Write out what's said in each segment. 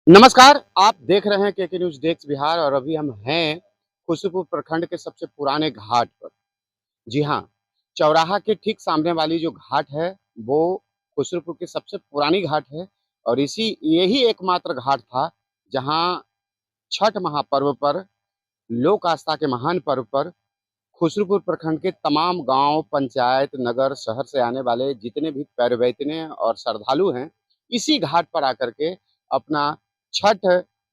नमस्कार, आप देख रहे हैं केके न्यूज़ डेस्क बिहार और अभी हम हैं खुसरूपुर प्रखंड के सबसे पुराने घाट पर। जी हाँ, चौराहा के ठीक सामने वाली जो घाट है, वो खुसरूपुर की सबसे पुरानी घाट है और यही एकमात्र घाट था, जहाँ छठ महापर्व पर, लोक आस्था के महान पर्व पर खुसरूपुर प्रखंड के तमाम गांव, पंचायत, नगर, शहर से आने वाले जितने भी पैरवैतने और श्रद्धालु हैं, इसी घाट पर आकर के अपना छठ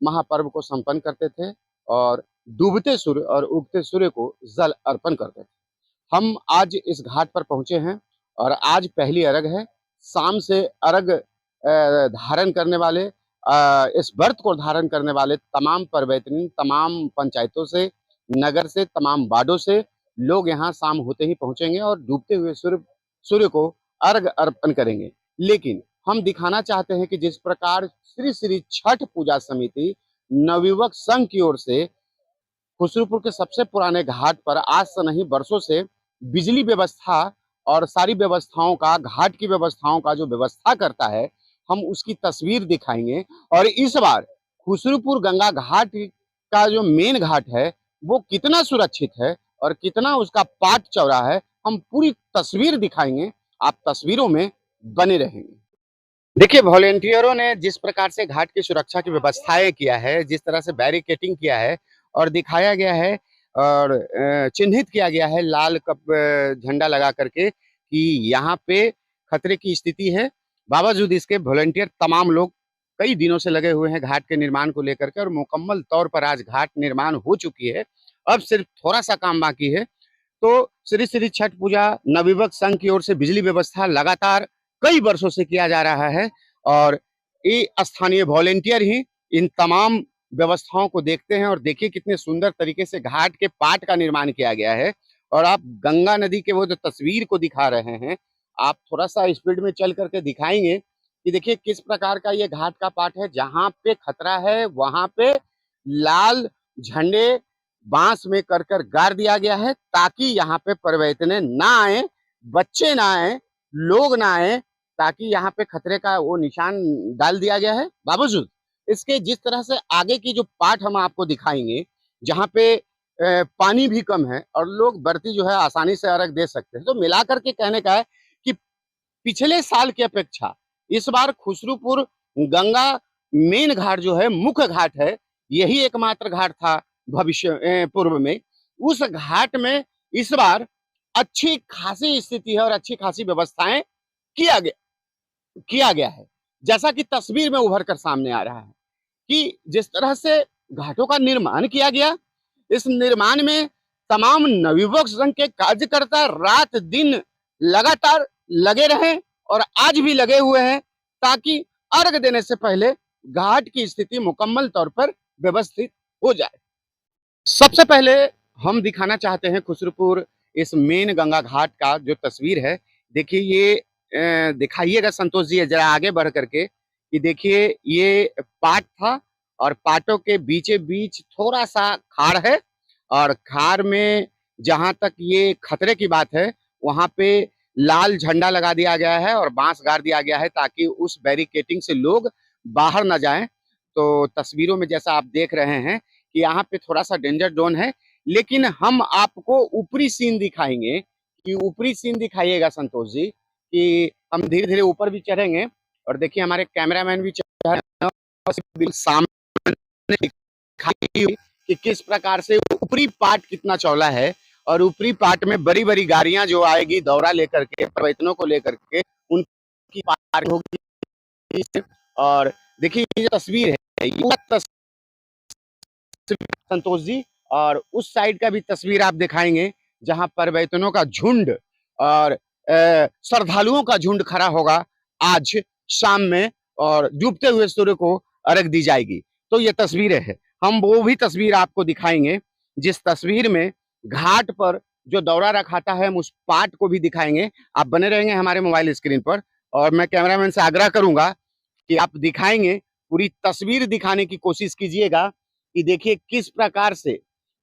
महापर्व को संपन्न करते थे और डूबते सूर्य और उगते सूर्य को जल अर्पण करते थे। हम आज इस घाट पर पहुंचे हैं और आज पहली अर्घ है। शाम से अर्घ धारण करने वाले इस व्रत को धारण करने वाले तमाम परवैतनी, तमाम पंचायतों से, नगर से, तमाम वार्डों से लोग यहाँ शाम होते ही पहुंचेंगे और डूबते हुए सूर्य को अर्घ अर्पण करेंगे। लेकिन हम दिखाना चाहते हैं कि जिस प्रकार श्री श्री छठ पूजा समिति नवयुवक संघ की ओर से खुसरूपुर के सबसे पुराने घाट पर आज से नहीं बरसों से बिजली व्यवस्था और सारी व्यवस्थाओं का, घाट की व्यवस्थाओं का जो व्यवस्था करता है, हम उसकी तस्वीर दिखाएंगे। और इस बार खुसरूपुर गंगा घाट का जो मेन घाट है, वो कितना सुरक्षित है और कितना उसका पाट चौड़ा है, हम पूरी तस्वीर दिखाएंगे। आप तस्वीरों में बने रहेंगे। देखिए, वॉलेंटियरों ने जिस प्रकार से घाट की सुरक्षा की व्यवस्थाएं किया है, जिस तरह से बैरिकेटिंग किया है और दिखाया गया है और चिन्हित किया गया है लाल झंडा लगा करके कि यहाँ पे खतरे की स्थिति है। बावजूद इसके वॉलेंटियर तमाम लोग कई दिनों से लगे हुए हैं घाट के निर्माण को लेकर के और मुकम्मल तौर पर आज घाट निर्माण हो चुकी है। अब सिर्फ थोड़ा सा काम बाकी है। तो श्री श्री छठ पूजा नवयुवक संघ की ओर से बिजली व्यवस्था लगातार कई वर्षों से किया जा रहा है और ये स्थानीय वॉलेंटियर ही इन तमाम व्यवस्थाओं को देखते हैं। और देखिए कितने सुंदर तरीके से घाट के पाट का निर्माण किया गया है। और आप गंगा नदी के वो जो तस्वीर को दिखा रहे हैं, आप थोड़ा सा स्पीड में चल करके दिखाएंगे कि देखिए किस प्रकार का ये घाट का पाट है। जहां पे खतरा है वहां पे लाल झंडे बांस में कर गाड़ दिया गया है, ताकि यहाँ पे परवैतने ना आए, बच्चे ना आए, लोग ना आए, ताकि यहाँ पे खतरे का वो निशान डाल दिया गया है। बावजूद इसके जिस तरह से आगे की जो पार्ट हम आपको दिखाएंगे, जहाँ पे पानी भी कम है और लोग बर्ती जो है आसानी से अर्घ दे सकते हैं। तो मिलाकर के कहने का है कि पिछले साल की अपेक्षा इस बार खुसरूपुर गंगा मेन घाट जो है, मुख्य घाट है, यही एकमात्र घाट था भविष्य पूर्व में। उस घाट में इस बार अच्छी खासी स्थिति है और अच्छी खासी व्यवस्थाएं किया गया है। जैसा कि तस्वीर में उभर कर सामने आ रहा है कि जिस तरह से घाटों का निर्माण किया गया, इस निर्माण में तमाम नवयुवक संघ के कार्यकर्ता रात दिन लगातार लगे रहे और आज भी लगे हुए हैं, ताकि अर्घ देने से पहले घाट की स्थिति मुकम्मल तौर पर व्यवस्थित हो जाए। सबसे पहले हम दिखाना चाहते हैं खुसरूपुर इस मेन गंगा घाट का जो तस्वीर है। देखिए ये दिखाइएगा संतोष जी जरा आगे बढ़ करके कि देखिए ये पाट था और पाटों के बीचे बीच थोड़ा सा खार है और खार में जहां तक ये खतरे की बात है, वहां पे लाल झंडा लगा दिया गया है और बांस गाड़ दिया गया है, ताकि उस बैरिकेटिंग से लोग बाहर न जाएं। तो तस्वीरों में जैसा आप देख रहे हैं कि यहाँ पे थोड़ा सा डेंजर जोन है, लेकिन हम आपको ऊपरी सीन दिखाएंगे कि ऊपरी सीन दिखाइएगा संतोष जी कि हम धीरे धीरे ऊपर भी चढ़ेंगे। और देखिए हमारे कैमरामैन भी चढ़ रहे हैं, सामने दिखाई कि किस प्रकार से ऊपरी पार्ट कितना चौड़ा है और ऊपरी पार्ट में बड़ी बड़ी गाड़ियां जो आएगी दौरा लेकर के, प्रवचनों को लेकर के, उनकी पार्ट होगी। और देखिए ये जो तस्वीर है, ये संतोष जी, और उस साइड का भी तस्वीर आप दिखाएंगे जहां परवैतनों का झुंड और श्रद्धालुओं का झुंड खड़ा होगा आज शाम में और डूबते हुए सूर्य को अर्घ दी जाएगी। तो ये तस्वीरें हैं, हम वो भी तस्वीर आपको दिखाएंगे जिस तस्वीर में घाट पर जो दौरा रखाता है, हम उस पार्ट को भी दिखाएंगे। आप बने रहेंगे हमारे मोबाइल स्क्रीन पर और मैं कैमरामैन से आग्रह करूंगा कि आप दिखाएंगे, पूरी तस्वीर दिखाने की कोशिश कीजिएगा कि देखिए किस प्रकार से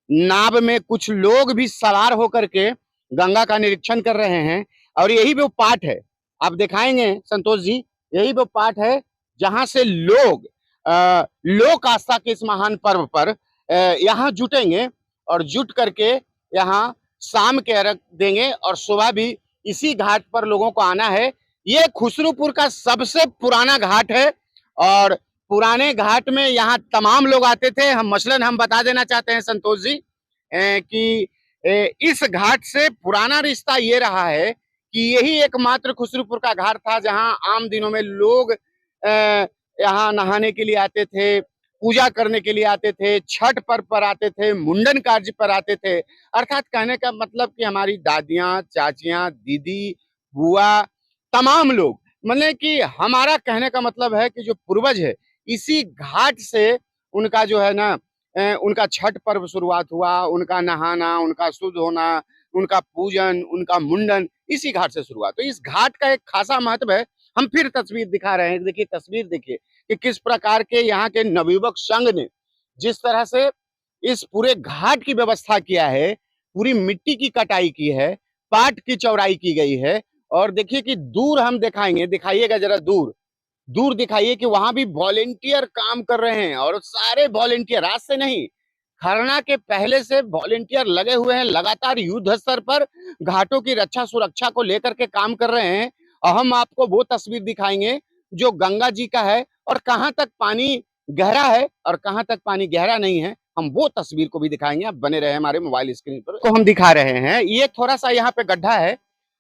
नाव में कुछ लोग भी सवार होकर के गंगा का निरीक्षण कर रहे हैं। और यही वो पार्ट है, आप दिखाएंगे संतोष जी, यही वो पार्ट है जहां से लोग लोक आस्था के इस महान पर्व पर यहाँ जुटेंगे और जुट करके यहाँ शाम के अर्घ देंगे और सुबह भी इसी घाट पर लोगों को आना है। ये खुसरूपुर का सबसे पुराना घाट है और पुराने घाट में यहाँ तमाम लोग आते थे। हम बता देना चाहते हैं संतोष जी कि इस घाट से पुराना रिश्ता ये रहा है कि यही एकमात्र खुसरूपुर का घाट था जहाँ आम दिनों में लोग यहाँ नहाने के लिए आते थे, पूजा करने के लिए आते थे, छठ पर्व पर आते थे, मुंडन कार्य पर आते थे। अर्थात कहने का मतलब कि हमारी दादियां, चाचियां, दीदी, बुआ, तमाम लोग, मतलब कि हमारा कहने का मतलब है कि जो पूर्वज है इसी घाट से उनका जो है ना उनका छठ पर्व शुरुआत हुआ, उनका नहाना, उनका शुद्ध होना, उनका पूजन, उनका मुंडन इसी घाट से शुरुआत। तो इस घाट का एक खासा महत्व है। हम फिर तस्वीर दिखा रहे हैं, देखिए तस्वीर देखिए कि किस प्रकार के यहाँ के नवयुवक संघ ने जिस तरह से इस पूरे घाट की व्यवस्था किया है, पूरी मिट्टी की कटाई की है, पाट की चौड़ाई की गई है और देखिए कि दूर हम दिखाएंगे, दिखाइएगा जरा दूर, दूर दिखाइए कि वहां भी वॉलेंटियर काम कर रहे हैं और सारे वॉलेंटियर आज से नहीं, खरना के पहले से वॉलेंटियर लगे हुए हैं, लगातार युद्ध स्तर पर घाटों की रक्षा सुरक्षा को लेकर के काम कर रहे हैं। और हम आपको वो तस्वीर दिखाएंगे जो गंगा जी का है और कहां तक पानी गहरा है और कहां तक पानी गहरा नहीं है, हम वो तस्वीर को भी दिखाएंगे। आप बने रहे हमारे मोबाइल स्क्रीन पर, को हम दिखा रहे हैं। ये थोड़ा सा यहाँ पे गड्ढा है,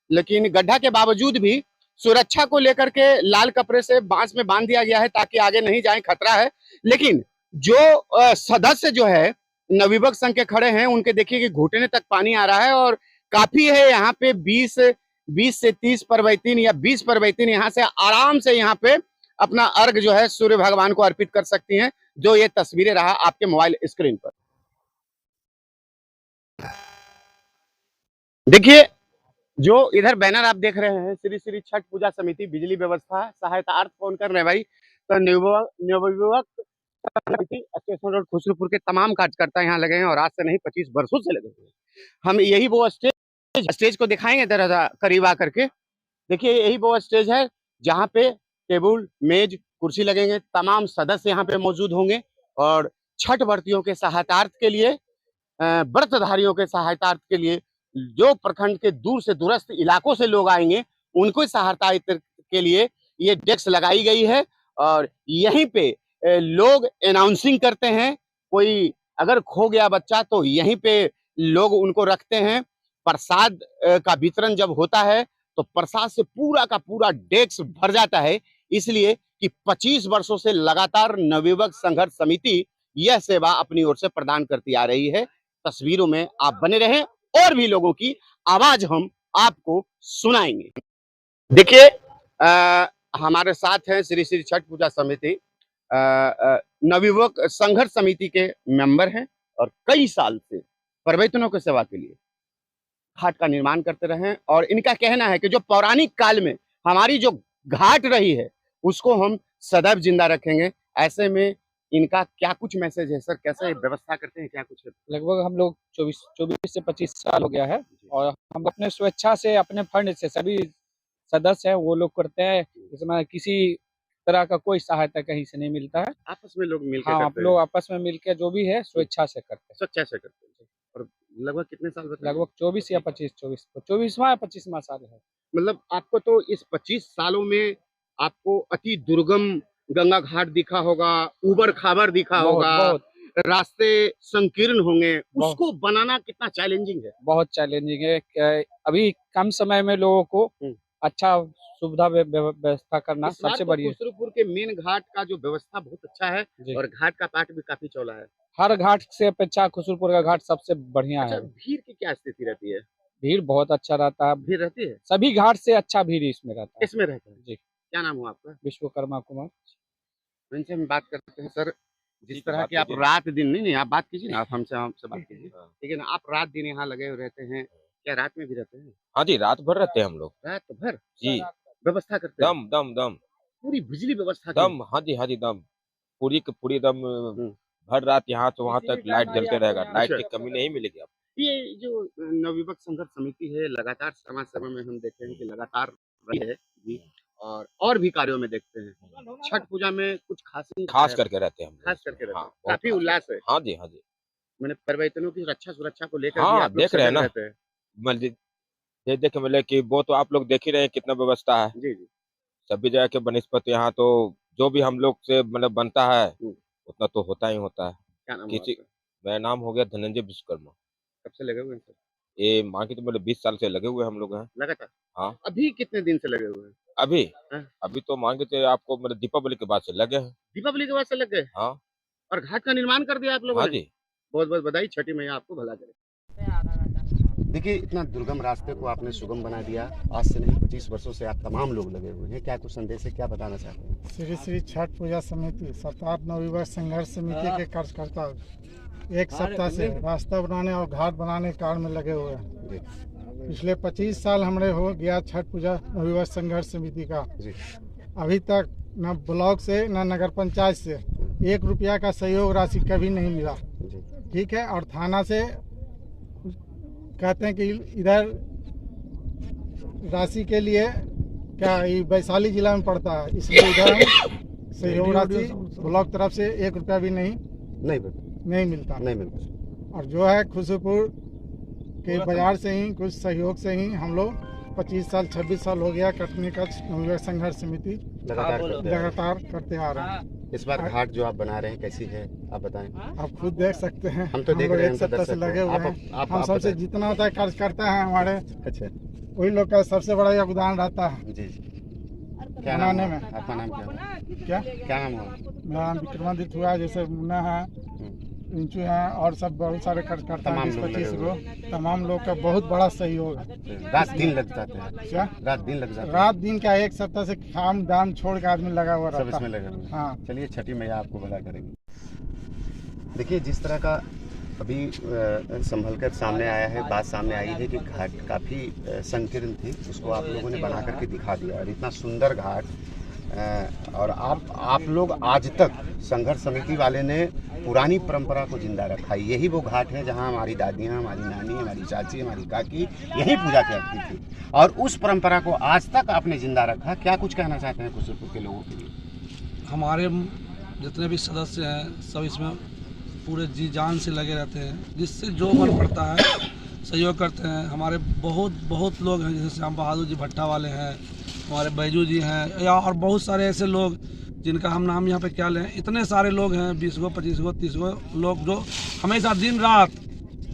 लेकिन गड्ढा के बावजूद भी सुरक्षा को लेकर के लाल कपड़े से बांस में बांध दिया गया है ताकि आगे नहीं जाए, खतरा है। लेकिन जो सदस्य जो है नवयुवक संघ के खड़े हैं, उनके देखिए कि घुटने तक पानी आ रहा है और काफी है यहाँ पे 20 से 30 परवैतीन या 20 परवैतीन यहाँ से आराम से यहाँ पे अपना अर्घ जो है सूर्य भगवान को अर्पित कर सकती हैं, जो ये तस्वीरें रहा आपके मोबाइल स्क्रीन पर। देखिए जो इधर बैनर आप देख रहे हैं, श्री श्री छठ पूजा समिति बिजली व्यवस्था सहायतार्थ कौन कर रहे हैं भाई, तो नवयुवक समिति स्टेशन रोड खुसरूपुर के तमाम कार्यकर्ता यहाँ लगे हैं और आज से नहीं 25 वर्षों से लगे हुए हैं। हम यही वो स्टेज को दिखाएंगे जरा करीब आकर के। देखिए यही वो स्टेज है जहाँ पे टेबल, मेज, कुर्सी लगेंगे, तमाम सदस्य यहाँ पे मौजूद होंगे और छठ व्रतियों के सहायतार्थ के लिए, व्रतधारियों के सहायतार्थ के लिए, जो प्रखंड के दूर से दूरस्थ इलाकों से लोग आएंगे उनको सहायता के लिए ये डेस्क लगाई गई है और यहीं पे लोग अनाउंसिंग करते हैं। कोई अगर खो गया बच्चा तो यहीं पे लोग उनको रखते हैं। प्रसाद का वितरण जब होता है तो प्रसाद से पूरा का पूरा डेस्क भर जाता है, इसलिए कि 25 वर्षों से लगातार नवयुवक संघर्ष समिति यह सेवा अपनी ओर से प्रदान करती आ रही है। तस्वीरों में आप बने रहें और भी लोगों की आवाज हम आपको सुनाएंगे। देखिए हमारे साथ हैं श्री श्री छठ पूजा समिति नवयुवक संघर्ष समिति के मेंबर हैं और कई साल से परवैतनों की सेवा के लिए घाट का निर्माण करते रहे और इनका कहना है कि जो पौराणिक काल में हमारी जो घाट रही है उसको हम सदैव जिंदा रखेंगे। ऐसे में इनका क्या कुछ मैसेज है सर, कैसे व्यवस्था करते हैं, क्या कुछ है? लगभग हम लोग 24 से 25 साल हो गया है और हम अपने स्वेच्छा से, अपने फंड से, सभी सदस्य हैं वो लोग करते हैं। इसमें किसी तरह का कोई सहायता कहीं से नहीं मिलता है। आपस में लोग मिलकर हाँ, आप करते हैं? लोग आपस में मिलकर जो भी है स्वेच्छा से करते हैं। स्वेच्छा से करते हैं। और लगभग कितने साल बताए? लगभग 24 या 24वां या 25वां साल है। मतलब आपको तो इस 25 सालों में आपको अति दुर्गम गंगा घाट दिखा होगा, ऊबड़ खाबड़ दिखा होगा, बहुत रास्ते संकीर्ण होंगे, उसको बनाना कितना चैलेंजिंग है? बहुत चैलेंजिंग है। अभी कम समय में लोगों को अच्छा सुविधा व्यवस्था करना सबसे बड़ी है। खुसरूपुर के मेन घाट का जो व्यवस्था बहुत अच्छा है और घाट का पाट भी काफी चौड़ा है। हर घाट से अपेक्षा खुसरूपुर का घाट सबसे बढ़िया है। भीड़ की क्या स्थिति रहती है? भीड़ बहुत अच्छा रहता है। भीड़ रहती है? सभी घाट से अच्छा भीड़ इसमें रहता है। इसमें रहता है जी। क्या नाम हुआ आपका? विश्वकर्मा कुमार। इनसे हम बात करते हैं सर। जिस तरह की आप रात दिन नहीं आप बात कीजिए ना, आप हमसे बात कीजिए, ठीक है ना? आप रात दिन यहाँ लगे रहते हैं, क्या रात में भी रहते हैं? हाँ जी, रात भर रहते हैं हम लोग। रात भर जी, व्यवस्था करते हैं? दम पूरी बिजली व्यवस्था दम, हाँ जी दम, पूरी की पूरी दम भर रात यहाँ से वहाँ तक लाइट जलते रहेगा, लाइट की कमी नहीं मिलेगी आपको। ये जो नवयुवक संघर्ष समिति है लगातार समाज सेवा में हम देखते हैं कि लगातार रही है जी, और भी कार्यों में देखते हैं, छठ पूजा में कुछ खास करके रहते हैं हम लोग खास करके रहते हाँ, हैं। बहुत काफी खास। उल्लास है। हाँ जी, हाँ जी। मैंने परिवर्तनों की रक्षा सुरक्षा को लेकर भी हाँ, आप लोग देख रहे हैं सजग ना। रहते हैं। मतलब ये देखे मतलब कि वो तो आप लोग देख ही रहे हैं कितना व्यवस्था है जी, जी। सभी जगह के बनस्पत यहाँ तो जो भी हम लोग से मतलब बनता है हुँ। उतना तो होता ही होता है। क्या नाम हुआ किसी आपका? मेरा नाम हो गया धनंजय विश्वकर्मा। कब से लगे हुए हैं सर? ये मान के तो मतलब 20 साल से लगे हुए हम लोग हैं। लगातार? हाँ, अभी कितने दिन से लगे हुए हैं? अभी हाँ। अभी तो मान के चलिए आपको मतलब दीपावली के बाद से लगे हैं। दीपावली के बाद से लग गए हाँ, और घाट का निर्माण कर दिया आप लोगों हाँ ने? जी। बहुत-बहुत बधाई, छठी मैया आपको भला करे। देखिए, इतना दुर्गम रास्ते को आपने सुगम बना दिया। आज से नहीं 25 वर्षों से आप तमाम लोग लगे हुए हैं। क्या कुछ संदेश है, क्या बताना चाहते हैं? श्री श्री छठ पूजा समिति सरदार नवयुवक संघर्ष समिति के कार्यकर्ता एक सप्ताह से रास्ता बनाने और घाट बनाने के कार्य में लगे हुए हैं। जी, पिछले 25 साल हमारे हो गया छठ पूजा नवयुवक संघर्ष समिति का। जी। अभी तक न ब्लॉक से न नगर पंचायत से 1 रुपया का सहयोग राशि कभी नहीं मिला। जी, ठीक है, और थाना से कहते हैं कि इधर राशि के लिए क्या ये वैशाली जिला में पड़ता है, इसलिए इधर सहयोग राशि ब्लॉक तरफ से 1 रुपया भी नहीं मिलता। नहीं मिलता। और जो है खुशबुपुर के बाजार से ही कुछ सहयोग से ही हम लोग 25 साल 26 साल हो गया कटनी का नवयुवक संघर्ष समिति लगातार करते आ रहे हैं। इस बार घाट जो आप बना रहे हैं कैसी है आप बताएं? आप खुद देख सकते हैं, हम तो देख लोग रहे हैं, एक हम तो सप्ताह से दर्शक लगे हैं। हुए हैं। हम सबसे जितना होता है कार्यकर्ता है हमारे, अच्छा, वही लोग का सबसे बड़ा योगदान रहता है जी, जी। क्या नाम बनाने है? में। आपका नाम क्या है? क्या क्या नाम हुआ? मेरा नाम विक्रमादित्य हुआ, जैसे मुन्ना है, इंचू है और सब बहुत सारे कार्यकर्ता तमाम हैं, लोग 20-25 लगे गो। तमाम लोग का बहुत बड़ा सहयोग है। रात दिन लग जाते हैं। क्या रात दिन लग जाते हैं। रात दिन का एक सप्ताह से काम दाम छोड़ के आदमी लगा हुआ सब रहता इसमें है। लगे हुए हैं। हाँ, चलिए छठी मैया आपको भला करेंगी। देखिए जिस तरह का अभी संभल कर सामने आया है, बात सामने आई है कि घाट काफ़ी संकीर्ण थी, उसको आप लोगों ने बना करके दिखा दिया और इतना सुंदर घाट और आप लोग आज तक संघर्ष समिति वाले ने पुरानी परंपरा को जिंदा रखा है। यही वो घाट है जहां हमारी दादियां, हमारी नानी, हमारी चाची, हमारी काकी यही पूजा करती थी और उस परंपरा को आज तक आपने जिंदा रखा। क्या कुछ कहना चाहते हैं खुशबुपुर के लोगों के लिए? हमारे जितने भी सदस्य हैं सब इसमें पूरे जी जान से लगे रहते हैं, जिससे जो मन पड़ता है सहयोग करते हैं। हमारे बहुत लोग हैं, जैसे श्याम बहादुर जी भट्टा वाले हैं, हमारे बैजू जी हैं, या और बहुत सारे ऐसे लोग जिनका हम नाम यहाँ पे क्या लें। इतने सारे लोग हैं, 20 गो 25 गो 30 गो लोग जो हमेशा दिन रात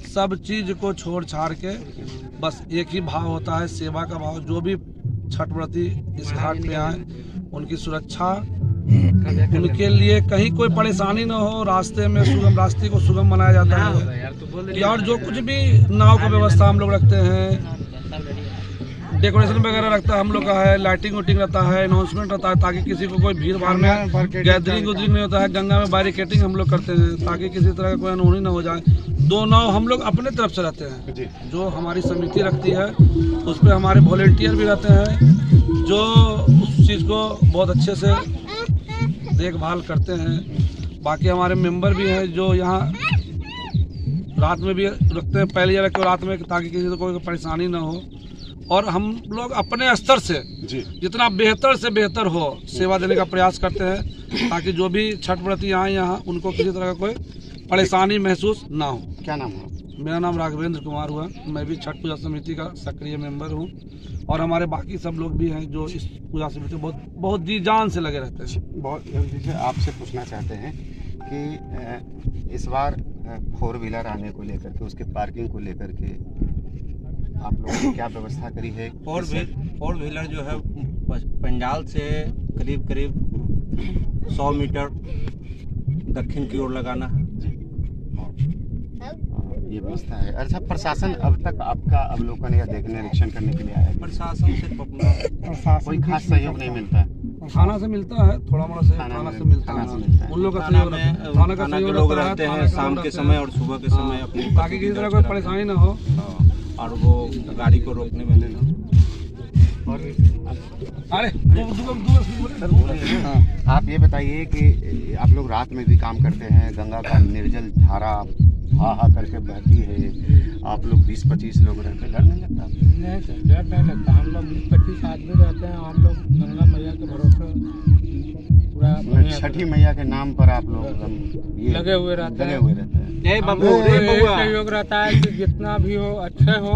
सब चीज़ को छोड़ छाड़ के बस एक ही भाव होता है, सेवा का भाव। जो भी छठ व्रती इस घाट पे आए उनकी सुरक्षा, उनके लिए कहीं कोई परेशानी न हो, रास्ते में सुगम रास्ते को सुगम बनाया जाता है। और जो कुछ भी नाव का व्यवस्था हम लोग रखते हैं, डेकोरेशन वगैरह रखता है हम लोग का है, लाइटिंग वाइटिंग रहता है, अनाउंसमेंट रहता है ताकि किसी को कोई भीड़ भाड़ में गैदरिंग उदरिंग नहीं होता है। गंगा में बैरिकेटिंग हम लोग करते हैं ताकि किसी तरह का कोई अनहोनी न हो जाए। 2 नाव हम लोग अपने तरफ से रहते हैं, जो हमारी समिति रखती है उस पर हमारे वॉलेंटियर भी रहते हैं जो उस चीज़ को बहुत अच्छे से देखभाल करते हैं। बाकी हमारे मेंबर भी हैं जो यहाँ रात में भी रखते हैं, पहले रख के रात में, ताकि किसी को कोई परेशानी ना हो। और हम लोग अपने स्तर से जितना बेहतर से बेहतर हो सेवा देने का प्रयास करते हैं ताकि जो भी छठ व्रती आए यहाँ उनको किसी तरह का कोई परेशानी महसूस ना हो। क्या नाम है? मेरा नाम राघवेंद्र कुमार हुआ, मैं भी छठ पूजा समिति का सक्रिय मेंबर हूँ और हमारे बाकी सब लोग भी हैं जो इस पूजा समिति बहुत जी जान से लगे रहते हैं। बहुत जल्दी से आपसे पूछना चाहते हैं कि इस बार 4 व्हीलर आने को लेकर के, उसके पार्किंग को लेकर के आप लोगों ने क्या व्यवस्था करी है? 4 व्हीलर जो है पंडाल से करीब 100 मीटर दक्षिण की ओर लगाना है। ये व्यवस्था है। अच्छा, प्रशासन अब तक आपका अवलोकन या देखने निरीक्षण करने के लिए आया है? प्रशासन सिर्फ अपना कोई खास सहयोग नहीं मिलता है? थाना से मिलता है, थोड़ा मोड़ा सहयोग थाना से मिलता है। उन लोग का सहयोग थाना का सहयोग लोग रहते हैं शाम के समय और सुबह के समय अपनी, ताकि किसी तरह कोई परेशानी ना हो और वो गाड़ी को रोकने में लेना। अरे आप ये बताइए कि आप लोग रात में भी काम करते हैं, गंगा का निर्जल धारा हा करके बहती है, आप लोग 20-25 लोग रहते हैं, डर नहीं लगता? नहीं सर, डर नहीं लगता। हम लोग 20-25 आदमी रहते हैं, हम लोग गंगा मैया के भरोसे छठी मैया के नाम पर आप लोग ये लगे हुए रहते हैं। हम लोग को यही सहयोग रहता है कि जितना भी हो अच्छे हो,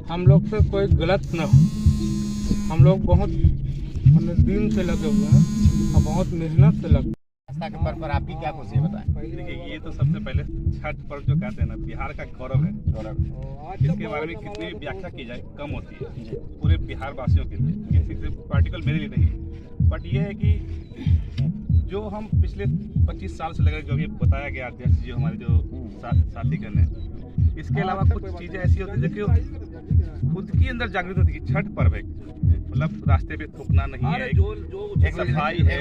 हम लोग से कोई गलत न हो। हम लोग बहुत दिन से लगे हुए हैं और बहुत मेहनत से लगे। आस्था के पर्व पर आपकी क्या खुशी है बताएं। देखिए, ये तो सबसे पहले छठ पर्व जो कहते हैं ना, बिहार का गौरव है। इसके बारे में कितनी भी व्याख्या की जाए कम होती है पूरे बिहार वासियों के लिए, किसी से पार्टिकल मेरे लिए नहीं है। बट ये है कि जो हम पिछले 25 साल से लगे, जो ये बताया गया अध्यक्ष जी हमारे जो साथी करने, इसके अलावा कुछ चीज़ें ऐसी होती है जो कि खुद की अंदर जागृत होती है। छठ पर्व है, मतलब रास्ते पे थूकना नहीं है, एक सफाई है।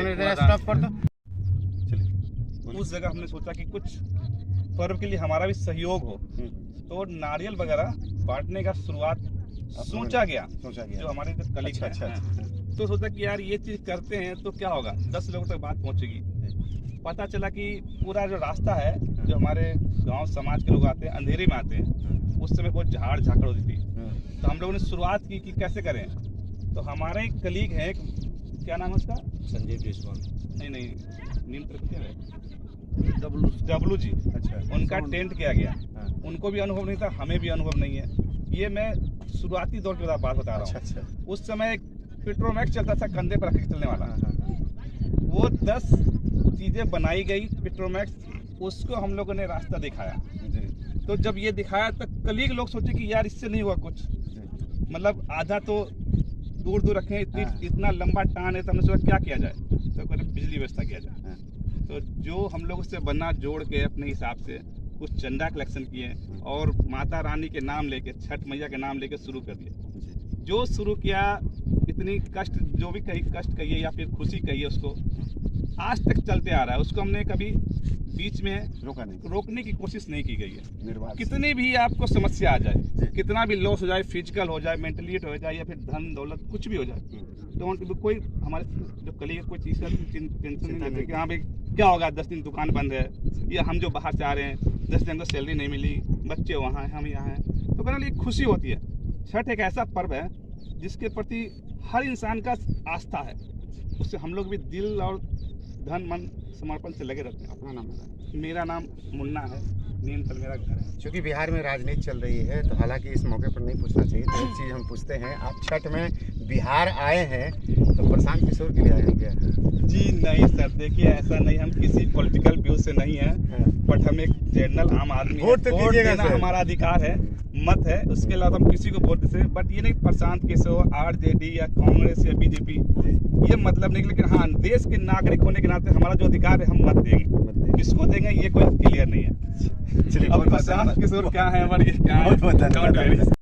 उस जगह हमने सोचा कि कुछ पर्व के लिए हमारा भी सहयोग हो, तो नारियल वगैरह बांटने का शुरुआत सोचा गया जो हमारे जो कलीग हैं। तो सोचा कि यार ये चीज़ करते हैं तो क्या होगा, 10 लोगों तक बात पहुंचेगी। पता चला कि पूरा जो रास्ता है, जो हमारे गांव समाज के लोग आते हैं, अंधेरे में आते हैं, उस समय बहुत झाड़ झाकड़ होती थी। तो हम लोगों ने शुरुआत की कि कैसे करें। तो हमारे एक कलीग है, क्या नाम है उसका, संजीव जायसवाल, नहीं नीम क्या है, डब्लू जी। अच्छा, उनका टेंट किया गया। उनको भी अनुभव नहीं था, हमें भी अनुभव नहीं है। ये मैं शुरुआती दौर की बात बता रहा हूँ। अच्छा। उस समय एक पेट्रोमैक्स चलता था, कंधे पर रख के चलने वाला। वो 10 चीजें बनाई गई पेट्रोमैक्स, उसको हम लोगों ने रास्ता दिखाया। तो जब ये दिखाया तो कलीग लोग सोचे कि यार इससे नहीं हुआ कुछ, मतलब आधा तो दूर रखें, इतना लंबा टान है। तो हमने सोचा क्या किया जाए, तो बिजली व्यवस्था किया जाए। तो जो हम लोग उससे बना जोड़ के अपने हिसाब से कुछ चंदा कलेक्शन किए और माता रानी के नाम लेके, छठ मैया के नाम लेके शुरू कर दिया। जो शुरू किया, इतनी कष्ट, जो भी कही कष्ट कहिए या फिर खुशी कहिए, उसको आज तक चलते आ रहा है। उसको हमने कभी बीच में रोकने की कोशिश नहीं की गई है। कितनी भी आपको समस्या आ जाए, कितना भी लॉस हो जाए, फिजिकल हो जाए, मेंटली हो जाए, या फिर धन दौलत कुछ भी हो जाए, तो कोई हमारे जो कलीग कोई चीज़ का टेंशन नहीं लेते कि हाँ भाई क्या होगा, 10 दिन दुकान बंद है, या हम जो बाहर से आ रहे हैं 10 दिन को सैलरी नहीं मिली, बच्चे वहाँ हैं, हम यहाँ हैं। तो कहने लिए खुशी होती है। छठ एक ऐसा पर्व है जिसके प्रति हर इंसान का आस्था है, उससे हम लोग भी दिल और धन मन समर्पण से लगे रहते हैं। अपना नाम बताएं। मेरा नाम मुन्ना है, नीमतल मेरा घर है। क्योंकि बिहार में राजनीति चल रही है, तो हालांकि इस मौके पर नहीं पूछना चाहिए, तो एक चीज़ हम पूछते हैं, आप छठ में बिहार आए हैं तो प्रशांत किशोर के लिए आए हैं क्या? जी नहीं सर, देखिए ऐसा नहीं, हम किसी पॉलिटिकल व्यू से नहीं है, बट हम एक जनरल आम आदमी है। वोट देना हमारा अधिकार है, मत है, उसके अलावा हम किसी को वोट दे सकते। बट ये नहीं प्रशांत किशोर, आरजेडी या कांग्रेस या बीजेपी, ये मतलब नहीं। लेकिन हाँ, देश के नागरिक होने के नाते हमारा जो अधिकार है, हम मत देंगे। किसको देंगे ये कोई क्लियर नहीं है। अब प्रशांत किशोर क्या है हमारे, क्या है